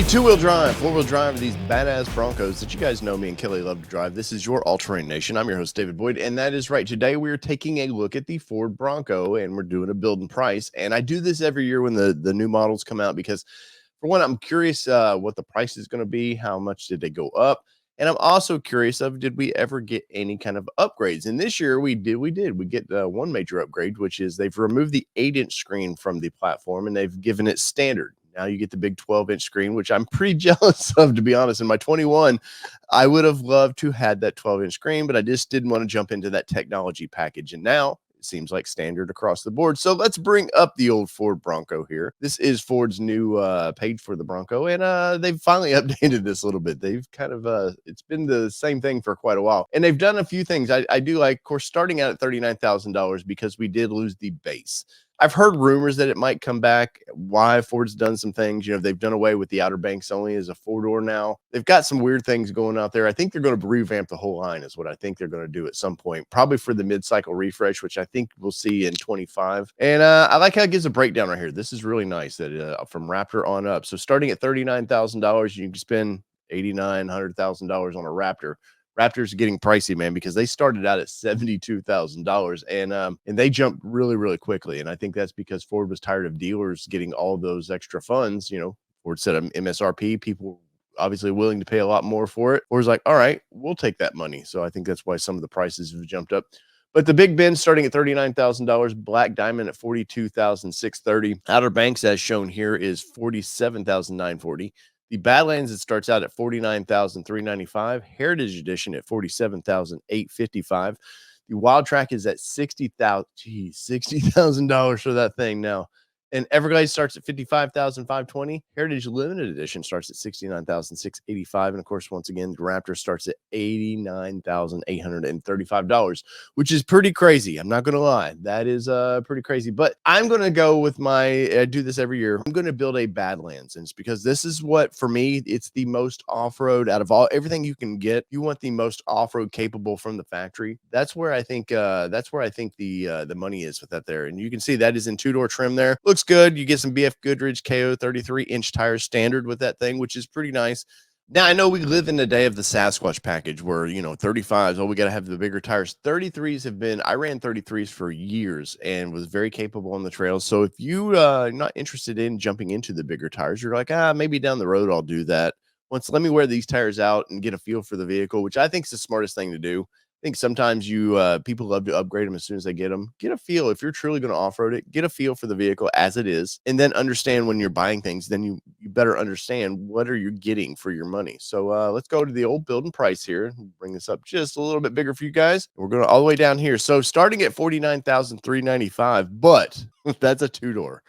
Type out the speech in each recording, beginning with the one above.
two-wheel drive, four-wheel drive of these badass Broncos that you guys know me and Kelly love to drive. This is your All-Terrain Nation. I'm your host, David Boyd, and that is right. Today we are taking a look at the Ford Bronco, and we're doing a build and price. And I do this every year when the new models come out because, for one, I'm curious what the price is going to be, how much did they go up, and I'm also curious of did we ever get any kind of upgrades? And this year we did. We get one major upgrade, which is they've removed the 8-inch screen from the platform and they've given it standard. Now you get the big 12-inch screen, which I'm pretty jealous of, to be honest. In my 21, I would have loved to had that 12-inch screen, but I just didn't want to jump into that technology package. And now it seems like standard across the board. So let's bring up the old Ford Bronco here. This is Ford's new page for the Bronco, and they've finally updated this a little bit. They've kind of it's been the same thing for quite a while, and they've done a few things I do like. Of course, starting out at $39,000 because we did lose the base. I've heard rumors that it might come back. Why Ford's done some things, they've done away with the Outer Banks only as a four-door now. They've got some weird things going out there. I think they're going to revamp the whole line is what I think they're going to do at some point, probably for the mid-cycle refresh, which I think we'll see in 25. And I like how it gives a breakdown right here. This is really nice that from Raptor on up. So starting at $39,000, you can spend $89,000, $100,000 on a Raptor. Raptors are getting pricey, man, because they started out at $72,000 and they jumped really, really quickly. And I think that's because Ford was tired of dealers getting all those extra funds. Ford set an MSRP. People were obviously willing to pay a lot more for it. Ford's like, all right, we'll take that money. So I think that's why some of the prices have jumped up. But the Big Ben starting at $39,000, Black Diamond at $42,630. Outer Banks, as shown here, is $47,940. The Badlands, it starts out at $49,395. Heritage Edition at $47,855. The Wild Track is at $60,000 for that thing now. And Everglades starts at $55,520. Heritage Limited Edition starts at $69,685. And of course, once again, the Raptor starts at $89,835, which is pretty crazy. I'm not going to lie. That is pretty crazy. But I'm going to go with I do this every year. I'm going to build a Badlands. And it's because this is what, for me, it's the most off-road out of everything you can get. You want the most off-road capable from the factory. That's where I think the money is with that there. And you can see that is in two-door trim there. Looks good. You get some BF Goodrich KO 33-inch tires standard with that thing, which is pretty nice. Now, I know we live in the day of the Sasquatch package where, 35s, we got to have the bigger tires. 33s I ran 33s for years and was very capable on the trails. So if you're not interested in jumping into the bigger tires, you're like, maybe down the road I'll do that. Let me wear these tires out and get a feel for the vehicle, which I think is the smartest thing to do. I think sometimes people love to upgrade them as soon as they get them. Get a feel if you're truly going to off-road it. Get a feel for the vehicle as it is, and then understand when you're buying things. Then you better understand what are you getting for your money. So let's go to the old build and price here. Bring this up just a little bit bigger for you guys. We're going all the way down here. So starting at $49,395, but that's a two-door.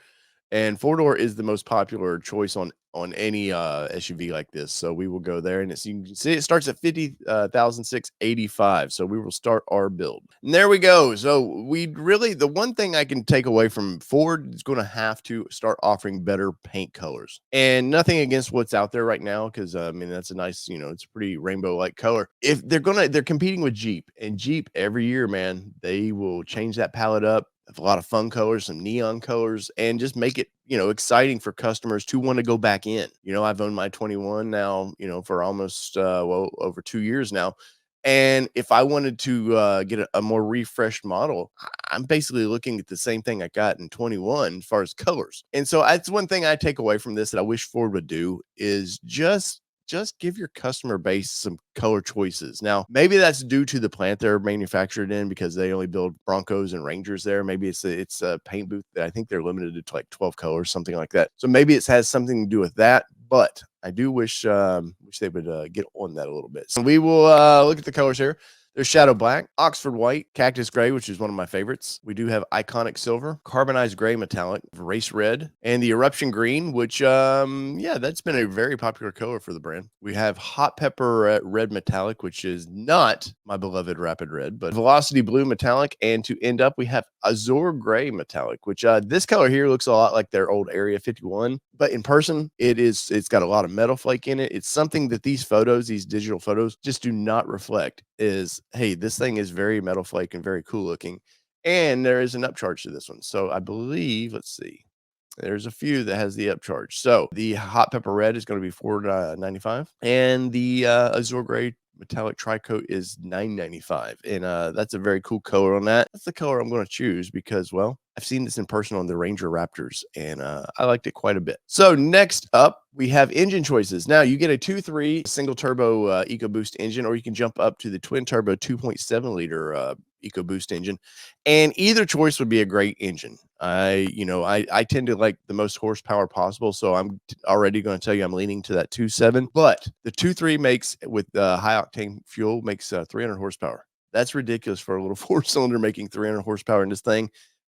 And four-door is the most popular choice on any SUV like this. So we will go there, and you can see it starts at $50,685. So we will start our build. And there we go. So the one thing I can take away from Ford is going to have to start offering better paint colors. And nothing against what's out there right now, because that's a nice, it's a pretty rainbow-like color. If they're competing with Jeep, and Jeep every year, man, they will change that palette up. A lot of fun colors, some neon colors, and just make it, exciting for customers to want to go back in. I've owned my 21 now, for almost, over 2 years now. And if I wanted to get a more refreshed model, I'm basically looking at the same thing I got in 21 as far as colors. And so that's one thing I take away from this that I wish Ford would do is just give your customer base some color choices. Now, maybe that's due to the plant they're manufactured in because they only build Broncos and Rangers there. Maybe it's a paint booth that I think they're limited to like 12 colors, something like that. So maybe it has something to do with that. But I do wish they would get on that a little bit. So we will look at the colors here. There's Shadow Black, Oxford White, Cactus Gray, which is one of my favorites. We do have Iconic Silver, Carbonized Gray Metallic, Race Red, and the Eruption Green, which, that's been a very popular color for the brand. We have Hot Pepper Red Metallic, which is not my beloved Rapid Red, but Velocity Blue Metallic. And to end up, we have Azure Gray Metallic, which this color here looks a lot like their old Area 51. But in person, it's got a lot of metal flake in it. It's something that these digital photos just do not reflect is, hey, this thing is very metal flake and very cool looking. And there is an upcharge to this one. So I believe, let's see. There's a few that has the upcharge. So the hot pepper red is going to be $4.95, and the azure gray metallic tri-coat is $9.95, and that's a very cool color on that. That's the color I'm going to choose because, well, I've seen this in person on the Ranger Raptors, and I liked it quite a bit. So next up, we have engine choices. Now you get a 2.3 single turbo EcoBoost engine, or you can jump up to the twin turbo 2.7 liter EcoBoost engine, and either choice would be a great engine. I tend to like the most horsepower possible, so I'm already going to tell you I'm leaning to that 2.7. But the 2.3 makes with high octane fuel makes 300 horsepower. That's ridiculous for a little four cylinder making 300 horsepower in this thing,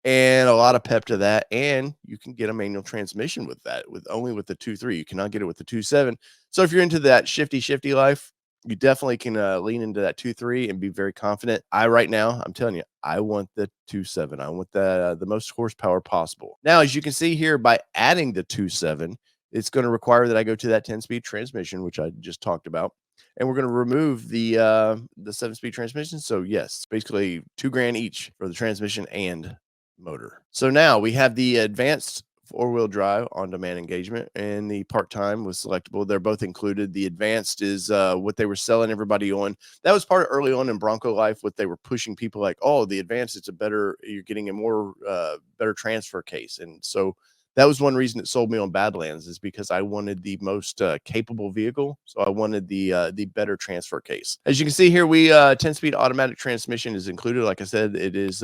and a lot of pep to that. And you can get a manual transmission with that, with only with the 2.3. You cannot get it with the 2.7. So if you're into that shifty life, you definitely can lean into that 2.3 and be very confident. Right now, I'm telling you, I want the 2.7. I want the most horsepower possible. Now, as you can see here, by adding the 2.7, it's going to require that I go to that 10-speed transmission, which I just talked about, and we're going to remove the 7-speed transmission. So yes, basically $2,000 each for the transmission and motor. So now we have the advanced four-wheel drive on-demand engagement, and the part-time was selectable. They're both included. The advanced is what they were selling everybody on. That was part of early on in Bronco life, what they were pushing people like, oh, the advanced, you're getting a more better transfer case. And so that was one reason it sold me on Badlands, is because I wanted the most capable vehicle. So I wanted the better transfer case. As you can see here, we 10-speed automatic transmission is included. Like I said, it is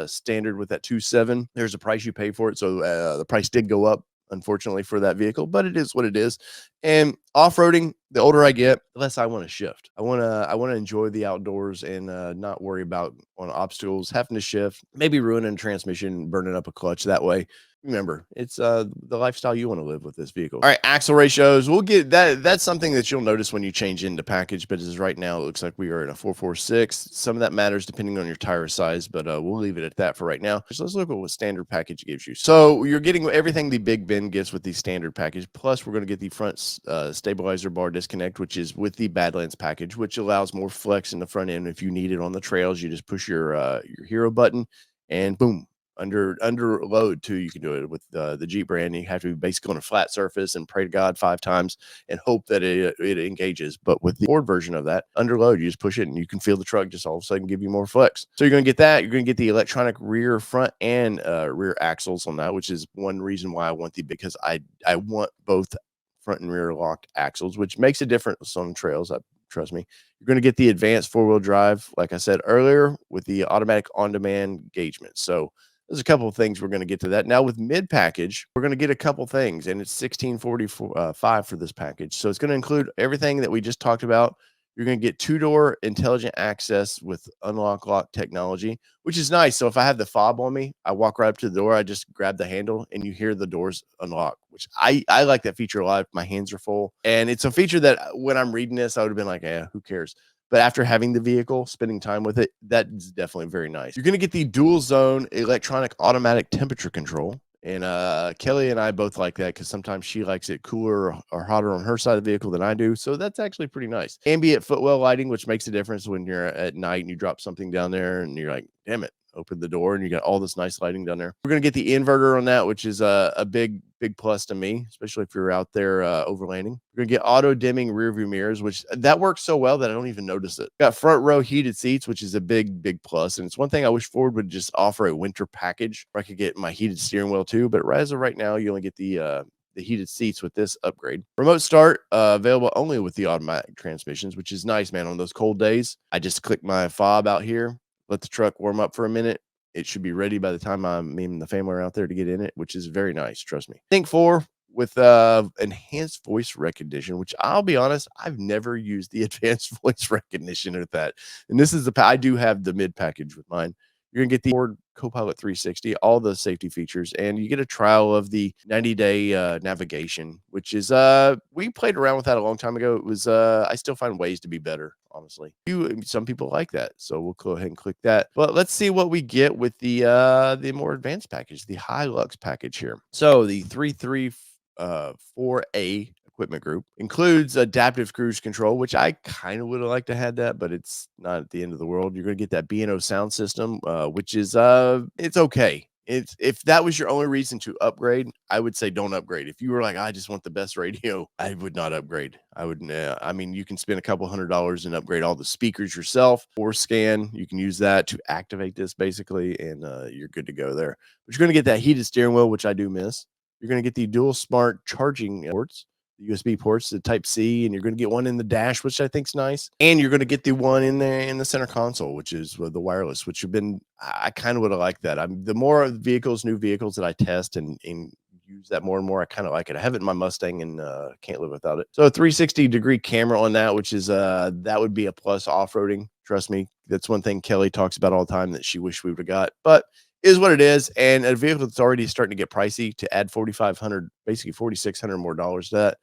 standard with that 2.7. There's a price you pay for it. So the price did go up, unfortunately, for that vehicle, but it is what it is. And off-roading, the older I get, the less I want to shift. I want to enjoy the outdoors and not worry about on obstacles, having to shift, maybe ruining a transmission, burning up a clutch that way. Remember, it's the lifestyle you want to live with this vehicle. All right, axle ratios. We'll get that. That's something that you'll notice when you change into package, but as right now, it looks like we are in a 446. Some of that matters depending on your tire size, but we'll leave it at that for right now. So let's look at what standard package gives you. So you're getting everything the Big Ben gets with the standard package, plus we're going to get the front stabilizer bar disconnect, which is with the Badlands package, which allows more flex in the front end. If you need it on the trails, you just push your hero button and boom. Under load too, you can do it with the Jeep brand. You have to be basically on a flat surface and pray to God 5 times and hope that it engages. But with the Ford version of that, under load, you just push it and you can feel the truck just all of a sudden give you more flex. So you're going to get that. You're going to get the electronic rear, front, and rear axles on that, which is one reason why I want because I want both front and rear locked axles, which makes a difference on trails. Trust me. You're going to get the advanced 4-wheel drive, like I said earlier, with the automatic on-demand engagement. So there's a couple of things we're going to get to that. Now with mid package, we're going to get a couple things, and it's $1,645 for this package. So it's going to include everything that we just talked about. You're going to get 2-door intelligent access with unlock lock technology, which is nice. So if I have the fob on me, I walk right up to the door, I just grab the handle and you hear the doors unlock, which I like that feature a lot if my hands are full. And it's a feature that when I'm reading this, I would have been like, yeah, who cares? But after having the vehicle, spending time with it, that's definitely very nice. You're going to get the dual zone electronic automatic temperature control. And Kelly and I both like that because sometimes she likes it cooler or hotter on her side of the vehicle than I do. So that's actually pretty nice. Ambient footwell lighting, which makes a difference when you're at night and you drop something down there and you're like, damn it, open the door and you got all this nice lighting down there. We're going to get the inverter on that, which is a big plus to me, especially if you're out there overlanding. We're going to get auto dimming rear view mirrors, which that works so well that I don't even notice it. Got front row heated seats, which is a big plus. And it's one thing I wish Ford would just offer a winter package where I could get my heated steering wheel too. But as of right now, you only get the heated seats with this upgrade. Remote start available only with the automatic transmissions, which is nice, man. On those cold days, I just click my fob out here, let the truck warm up for a minute. It should be ready by the time me and the family are out there to get in it, which is very nice. Trust me. Think 4 with enhanced voice recognition, which I'll be honest, I've never used the advanced voice recognition with that. And this is I do have the mid package with mine. You're gonna get the Ford Copilot 360, all the safety features, and you get a trial of the 90-day navigation, which is we played around with that a long time ago. It was I still find ways to be better, honestly. Some people like that, so we'll go ahead and click that. But let's see what we get with the more advanced package, the Hilux package here. So the 334A equipment group includes adaptive cruise control, which I kind of would have liked to have that, but it's not at the end of the world. You're going to get that B&O sound system, which is it's okay. It's if that was your only reason to upgrade, I would say don't upgrade. If you were like, I just want the best radio, I would not upgrade. I would, I mean, you can spend a couple $100 and upgrade all the speakers yourself or scan. You can use that to activate this basically, and you're good to go there. But you're going to get that heated steering wheel, which I do miss. You're going to get the dual smart charging ports, the USB ports, the Type C, and you're going to get one in the dash, which I think's nice. And you're going to get the one in the center console, which is the wireless, which have been I kind of would have liked that. I'm the more vehicles, new vehicles that I test and use that more and more, I kind of like it. I have it in my Mustang and can't live without it. So a 360-degree camera on that, which is that would be a plus off-roading. Trust me, that's one thing Kelly talks about all the time that she wished we would have got, but is what it is. And a vehicle that's already starting to get pricey to add 4,500, basically 4,600 more dollars to that,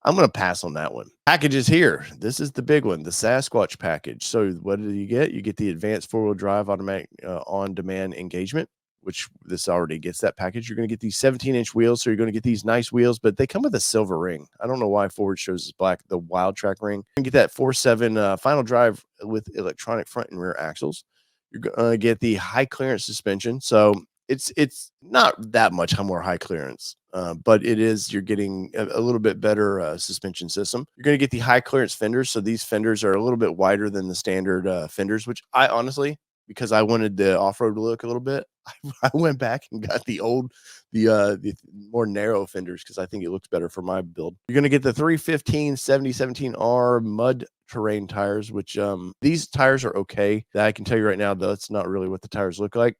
I'm going to pass on that one. Packages here. This is the big one, the Sasquatch package. So what do you get? You get the advanced four-wheel drive automatic on-demand engagement, which this already gets that package. You're going to get these 17-inch wheels, so you're going to get these nice wheels, but they come with a silver ring. I don't know why Ford shows this black, the Wild Track ring. You can get that 4.7 final drive with electronic front and rear axles. You're going to get the high clearance suspension. So it's not that much more high clearance, but it is, you're getting a little bit better suspension system. You're going to get the high clearance fenders. So these fenders are a little bit wider than the standard fenders, which I honestly, because I wanted the off-road look a little bit, I went back and got the more narrow fenders because I think it looks better for my build. You're going to get the 315 7017R mud terrain tires, which these tires are okay. I can tell you right now, that's not really what the tires look like.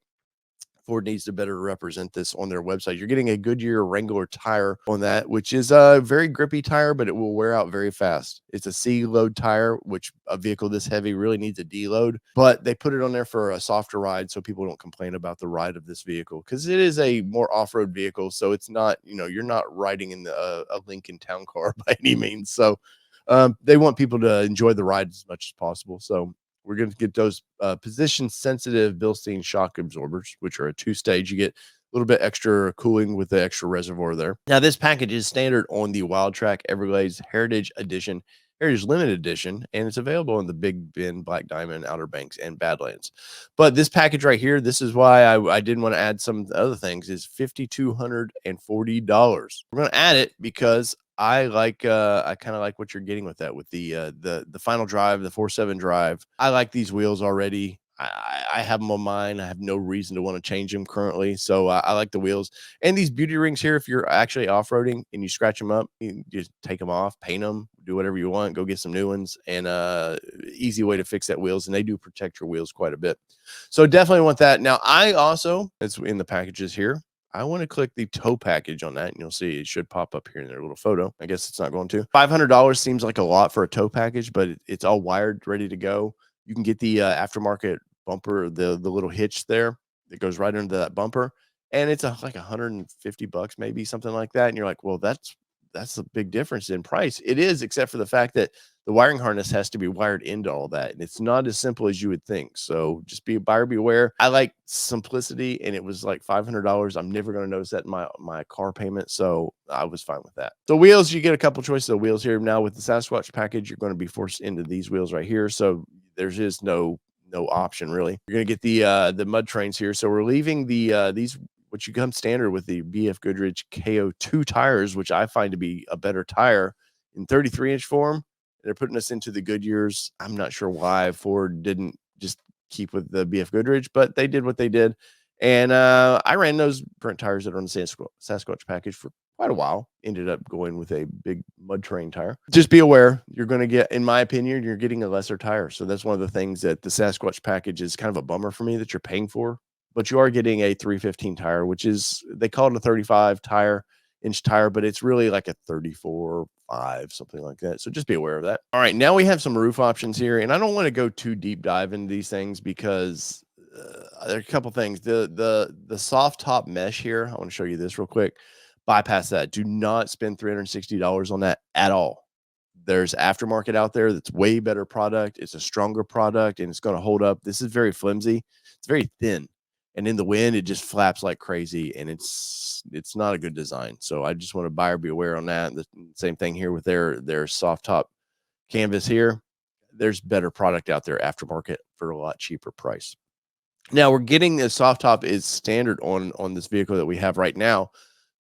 Ford needs to better represent this on their website. You're getting a Goodyear Wrangler tire on that, which is a very grippy tire, but it will wear out very fast. It's a C load tire, which a vehicle this heavy really needs a D load, but they put it on there for a softer ride so people don't complain about the ride of this vehicle because it is a more off-road vehicle. So it's not, you're not riding in a Lincoln Town Car by any means. So they want people to enjoy the ride as much as possible. So we're going to get those position sensitive Bilstein shock absorbers, which are a 2-stage. You get a little bit extra cooling with the extra reservoir there. Now, this package is standard on the Wild Track Everglades Heritage Edition, Heritage Limited Edition, and it's available in the Big Bend, Black Diamond, Outer Banks, and Badlands. But this package right here, this is why I didn't want to add some other things, is $5,240. We're going to add it because I kind of like what you're getting with that, with the final drive, the 4.7 drive. I like these wheels already. I have them on mine. I have no reason to want to change them currently. So I like the wheels and these beauty rings here. If you're actually off-roading and you scratch them up, you just take them off, paint them, do whatever you want, go get some new ones, and easy way to fix that wheels. And they do protect your wheels quite a bit. So definitely want that. Now I also, it's in the packages here, I want to click the tow package on that, and you'll see it should pop up here in their little photo. I guess it's not going to. $500 seems like a lot for a tow package, but it's all wired, ready to go. You can get the aftermarket bumper, the little hitch there that goes right into that bumper, and it's like $150, maybe something like that. And you're like, well, that's a big difference in price. It is, except for the fact that the wiring harness has to be wired into all that, and it's not as simple as you would think. So just be a buyer beware. I like simplicity, and it was like $500. I'm never going to notice that in my car payment, so I was fine with that. So wheels, you get a couple choices of wheels here. Now with the Sasquatch package, you're going to be forced into these wheels right here. So there's just no option really. You're going to get the mud trains here. So we're leaving these, which you come standard with the BF Goodrich KO2 tires, which I find to be a better tire in 33-inch form. They're putting us into the Goodyears. I'm not sure why Ford didn't just keep with the BF Goodrich, but they did what they did. And I ran those burnt tires that are on the Sasquatch package for quite a while. Ended up going with a big mud terrain tire. Just be aware, you're going to get, in my opinion, you're getting a lesser tire. So that's one of the things that the Sasquatch package is kind of a bummer for me that you're paying for. But you are getting a 315 tire, which is, they call it a 35 inch tire, but it's really like a 34 5, something like that. So just be aware of that. All right, now we have some roof options here, and I don't want to go too deep dive into these things because there are a couple things. The soft top mesh here, I want to show you this real quick. Bypass that. Do not spend $360 on that at all. There's aftermarket out there that's way better product. It's a stronger product, and it's going to hold up. This is very flimsy. It's very thin, and in the wind it just flaps like crazy, and it's not a good design. So I just want to buyer beware on that. The same thing here with their soft top canvas here. There's better product out there aftermarket for a lot cheaper price. Now we're getting a soft top is standard on this vehicle that we have right now.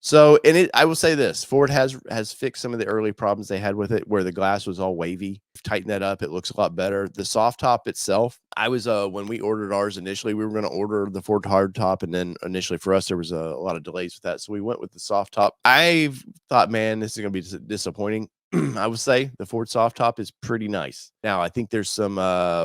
So, and I will say this, Ford has fixed some of the early problems they had with it, where the glass was all wavy. Tighten that up, it looks a lot better. The soft top itself, I was when we ordered ours initially, we were going to order the Ford hard top, and then initially for us there was a lot of delays with that, so we went with the soft top. I thought, man, this is going to be disappointing. I would say the Ford soft top is pretty nice. Now, I think there's some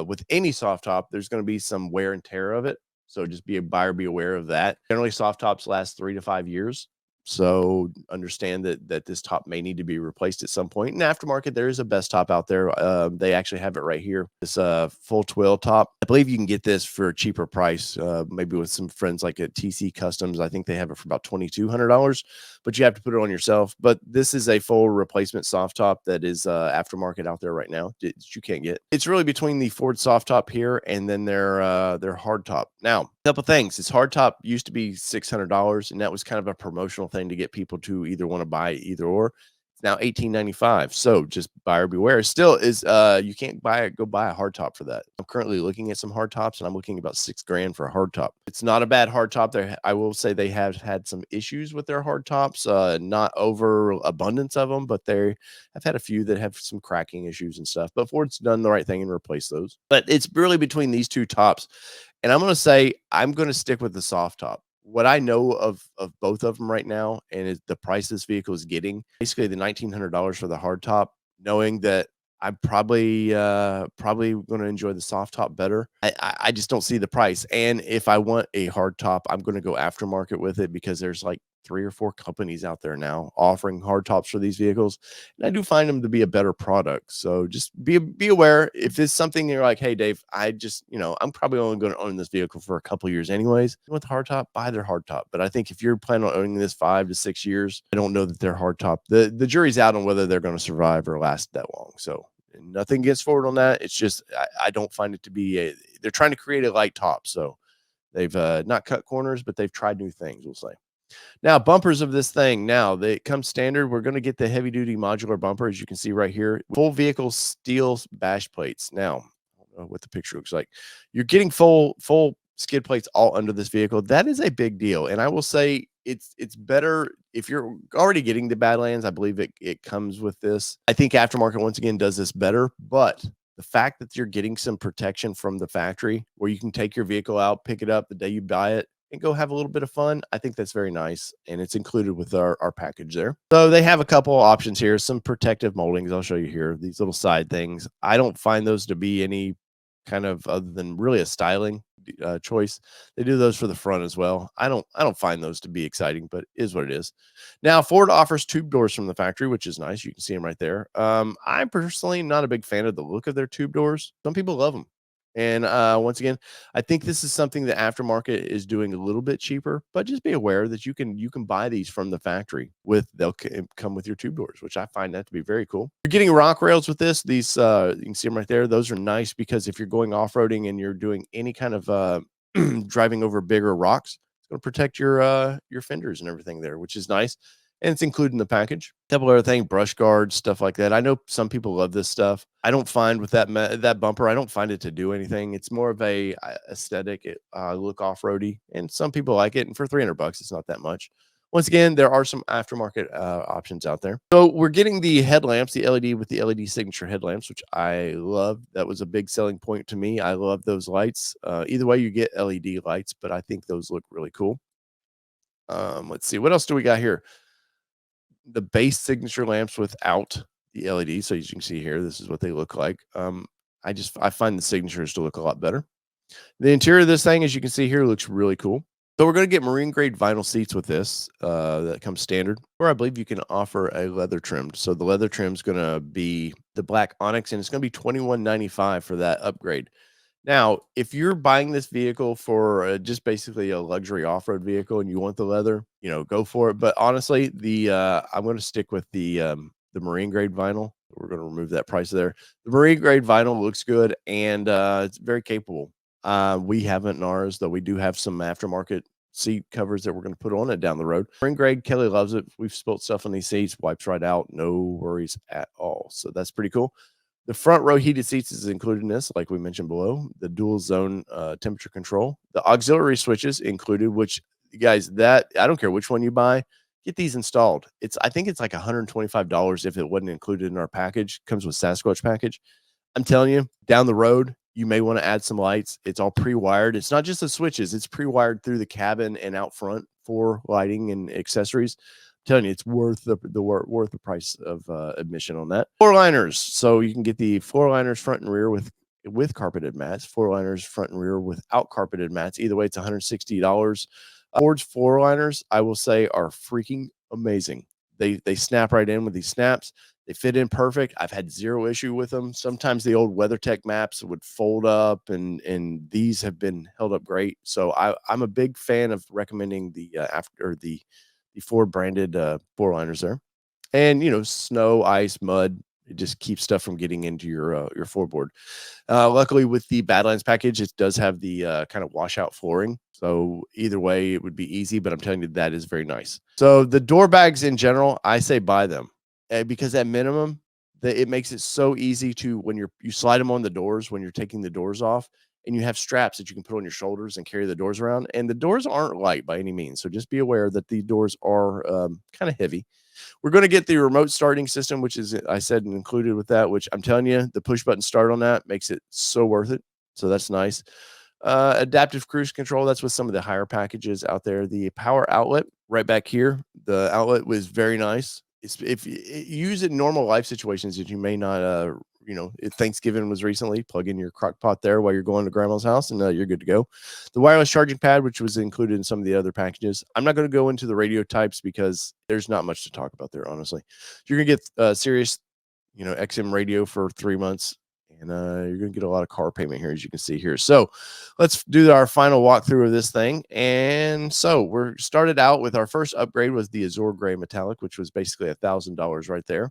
with any soft top, there's going to be some wear and tear of it. So just be a buyer, be aware of that. Generally, soft tops last 3 to 5 years. So understand that this top may need to be replaced at some point. In aftermarket, there is a best top out there. They actually have it right here. This full twill top. I believe you can get this for a cheaper price, maybe with some friends like at TC Customs. I think they have it for about $2,200, but you have to put it on yourself. But this is a full replacement soft top that is aftermarket out there right now that you can't get. It's really between the Ford soft top here and then their hard top. Now, a couple things. This hard top used to be $600, and that was kind of a promotional thing to get people to either want to buy either or. It's now $18.95. So just buyer beware. Still is you can't go buy a hard top for that. I'm currently looking at some hard tops, and I'm looking about $6,000 for a hard top. It's not a bad hard top. There, I will say they have had some issues with their hard tops, not over abundance of them, but they have had a few that have some cracking issues and stuff. But Ford's done the right thing and replaced those. But it's really between these two tops. And I'm going to say I'm going to stick with the soft top. What I know of both of them right now, and the price this vehicle is getting, basically the $1,900 for the hard top, knowing that I'm probably going to enjoy the soft top better. I just don't see the price. And if I want a hard top, I'm going to go aftermarket with it, because there's like 3 or 4 companies out there now offering hard tops for these vehicles, and I do find them to be a better product. So just be aware. If it's something you're like, hey Dave, I just, I'm probably only going to own this vehicle for a couple years anyways, with hard top, buy their hard top. But I think if you're planning on owning this 5 to 6 years, I don't know that their hard top, the jury's out on whether they're going to survive or last that long. So nothing gets forward on that. It's just I don't find it to be they're trying to create a light top. So they've not cut corners, but they've tried new things, we'll say. Now, bumpers of this thing. Now, they come standard. We're going to get the heavy duty modular bumper, as you can see right here. Full vehicle steel bash plates. Now, I don't know what the picture looks like. You're getting full skid plates all under this vehicle. That is a big deal. And I will say it's better if you're already getting the Badlands. I believe it comes with this. I think aftermarket once again does this better, but the fact that you're getting some protection from the factory where you can take your vehicle out, pick it up the day you buy it, and go have a little bit of fun, I think that's very nice, and it's included with our package there. So they have a couple options here, some protective moldings. I'll show you here, these little side things. I don't find those to be any kind of other than really a styling choice. They do those for the front as well. I don't find those to be exciting, but it is what it is. Now, Ford offers tube doors from the factory, which is nice. You can see them right there. I'm personally not a big fan of the look of their tube doors. Some people love them. And once again, I think this is something that aftermarket is doing a little bit cheaper, but just be aware that you can buy these from the factory they'll come with your tube doors, which I find that to be very cool. You're getting rock rails with this. These you can see them right there. Those are nice because if you're going off-roading and you're doing any kind of driving over bigger rocks, it's going to protect your fenders and everything there, which is nice. And it's included in the package. A couple other things, brush guards, stuff like that. I know some people love this stuff. I don't find with that bumper, I don't find it to do anything. It's more of a aesthetic look off-roady, and some people like it. And for $300, it's not that much. Once again, there are some aftermarket options out there. So we're getting the headlamps, the LED with the LED signature headlamps, which I love. That was a big selling point to me. I love those lights. Either way, you get LED lights, but I think those look really cool. Let's see, what else do we got here? The base signature lamps without the LED. So as you can see here, this is what they look like. I find the signatures to look a lot better. The interior of this thing, as you can see here, looks really cool. So we're going to get marine grade vinyl seats with this that comes standard, or I believe you can offer a leather trimmed. So the leather trim is going to be the black onyx, and it's going to be $21.95 for that upgrade. Now, if you're buying this vehicle for just basically a luxury off-road vehicle and you want the leather, go for it. But honestly, I'm going to stick with the marine grade vinyl. We're going to remove that price there. The marine grade vinyl looks good, and it's very capable. We haven't in ours, though we do have some aftermarket seat covers that we're going to put on it down the road. Marine grade, Kelly loves it. We've spilt stuff on these seats, wipes right out, no worries at all. So that's pretty cool. The front row heated seats is included in this, like we mentioned below. The dual zone temperature control, the auxiliary switches included. Which, guys, that I don't care which one you buy, get these installed. I think it's like $125 if it wasn't included in our package. Comes with Sasquatch package. I'm telling you, down the road, you may want to add some lights. It's all pre-wired. It's not just the switches, it's pre-wired through the cabin and out front for lighting and accessories. I'm telling you, it's worth worth the price of admission on that. Floor liners. So you can get the floor liners front and rear with carpeted mats, floor liners front and rear without carpeted mats. Either way, it's $160. Ford's floor liners, I will say, are freaking amazing. They snap right in with these snaps. They fit in perfect. I've had zero issue with them. Sometimes the old WeatherTech maps would fold up, and these have been held up great. So I'm a big fan of recommending the Ford branded floor liners there. And snow, ice, mud, it just keeps stuff from getting into your floorboard. Luckily, with the Badlands package, it does have the kind of washout flooring. So either way, it would be easy. But I'm telling you, that is very nice. So the door bags in general, I say buy them because at minimum, it makes it so easy to when you slide them on the doors when you're taking the doors off, and you have straps that you can put on your shoulders and carry the doors around. And the doors aren't light by any means, so just be aware that the doors are kind of heavy. We're going to get the remote starting system, which is, I said, included with that, which I'm telling you, the push button start on that makes it so worth it. So that's nice. Adaptive cruise control. That's with some of the higher packages out there. The power outlet right back here. The outlet was very nice. If you use it in normal life situations that you may not, if Thanksgiving was recently, plug in your crock pot there while you're going to grandma's house and you're good to go. The wireless charging pad, which was included in some of the other packages. I'm not going to go into the radio types because there's not much to talk about there, honestly. You're going to get Sirius, XM radio for 3 months, and you're going to get a lot of car payment here, as you can see here. So let's do our final walkthrough of this thing. And so we're started out with our first upgrade was the Azure Gray Metallic, which was basically $1,000 right there.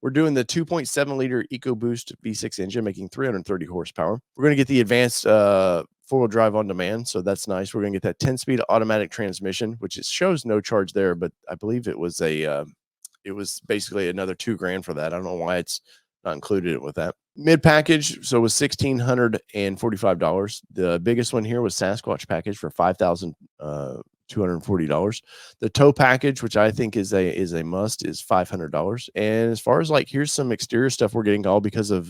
We're doing the 2.7 liter EcoBoost V6 engine, making 330 horsepower. We're going to get the advanced four-wheel drive on demand, so that's nice. We're going to get that 10-speed automatic transmission, which shows no charge there, but I believe it was it was basically another $2,000 for that. I don't know why it's not included with that. Mid package, so it was $1,645. The biggest one here was Sasquatch package for $5,240. The tow package, which I think is a must, is $500. And as far as here's some exterior stuff we're getting all because of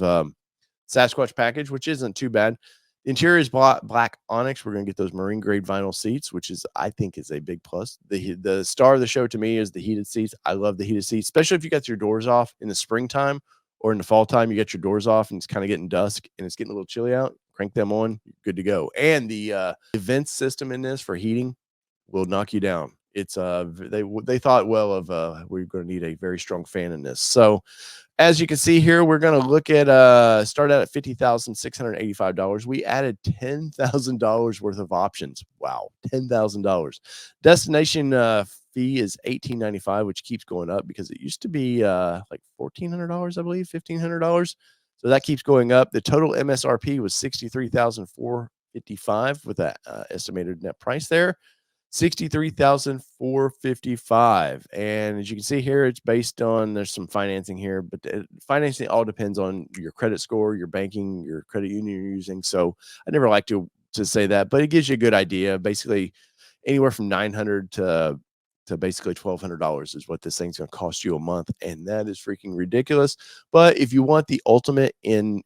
Sasquatch package, which isn't too bad. The interior is black onyx. We're going to get those marine grade vinyl seats, which I think is a big plus. The star of the show to me is the heated seats. I love the heated seats, especially if you got your doors off in the springtime or in the fall time. You get your doors off and it's kind of getting dusk and it's getting a little chilly out. Crank them on, you're good to go. And the vent system in this for heating will knock you down. It's they thought well of we're going to need a very strong fan in this. So as you can see here, we're going to look at start out at $50,685. We added $10,000 worth of options. Wow, $10,000. Destination fee is $1,895, which keeps going up because it used to be like $1,400, I believe, $1,500. So that keeps going up. The total MSRP was $63,455 with that estimated net price there. $63,455. And as you can see here, it's based on, there's some financing here, but financing all depends on your credit score, your banking, your credit union you're using. So I never like to say that, but it gives you a good idea. Basically, anywhere from $900 to basically $1,200 is what this thing's going to cost you a month. And that is freaking ridiculous. But if you want the ultimate in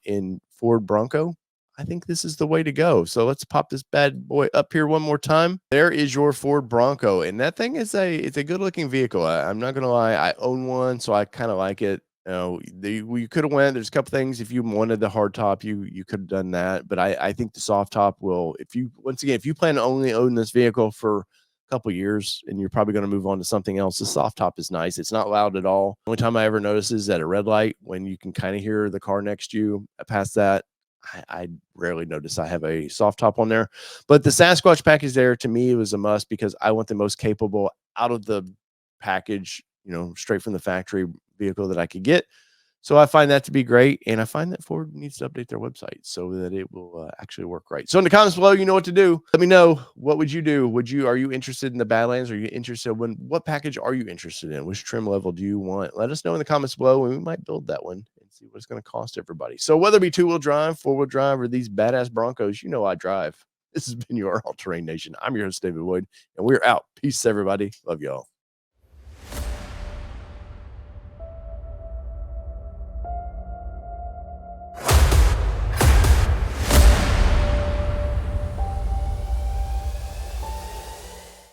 Ford Bronco, I think this is the way to go. So let's pop this bad boy up here one more time. There is your Ford Bronco, and that thing is it's a good looking vehicle. I'm not gonna lie, I own one, so I kind of like it. You could have went. There's a couple things. If you wanted the hard top, you could have done that. But I think the soft top will. If you plan to only own this vehicle for a couple years, and you're probably going to move on to something else, the soft top is nice. It's not loud at all. The only time I ever notice is at a red light when you can kind of hear the car next to you. Past that, I rarely notice I have a soft top on there. But the Sasquatch package there, to me, was a must because I want the most capable out of the package, straight from the factory vehicle that I could get. So I find that to be great. And I find that Ford needs to update their website so that it will actually work right. So in the comments below, you know what to do. Let me know. What would you do? Are you interested in the Badlands? Are you interested what package are you interested in? Which trim level do you want? Let us know in the comments below and we might build that one and see what it's going to cost everybody. So whether it be 2-wheel drive, 4-wheel drive, or these badass Broncos, you know I drive. This has been your All Terrain Nation. I'm your host, David Wood, and we're out. Peace, everybody. Love y'all.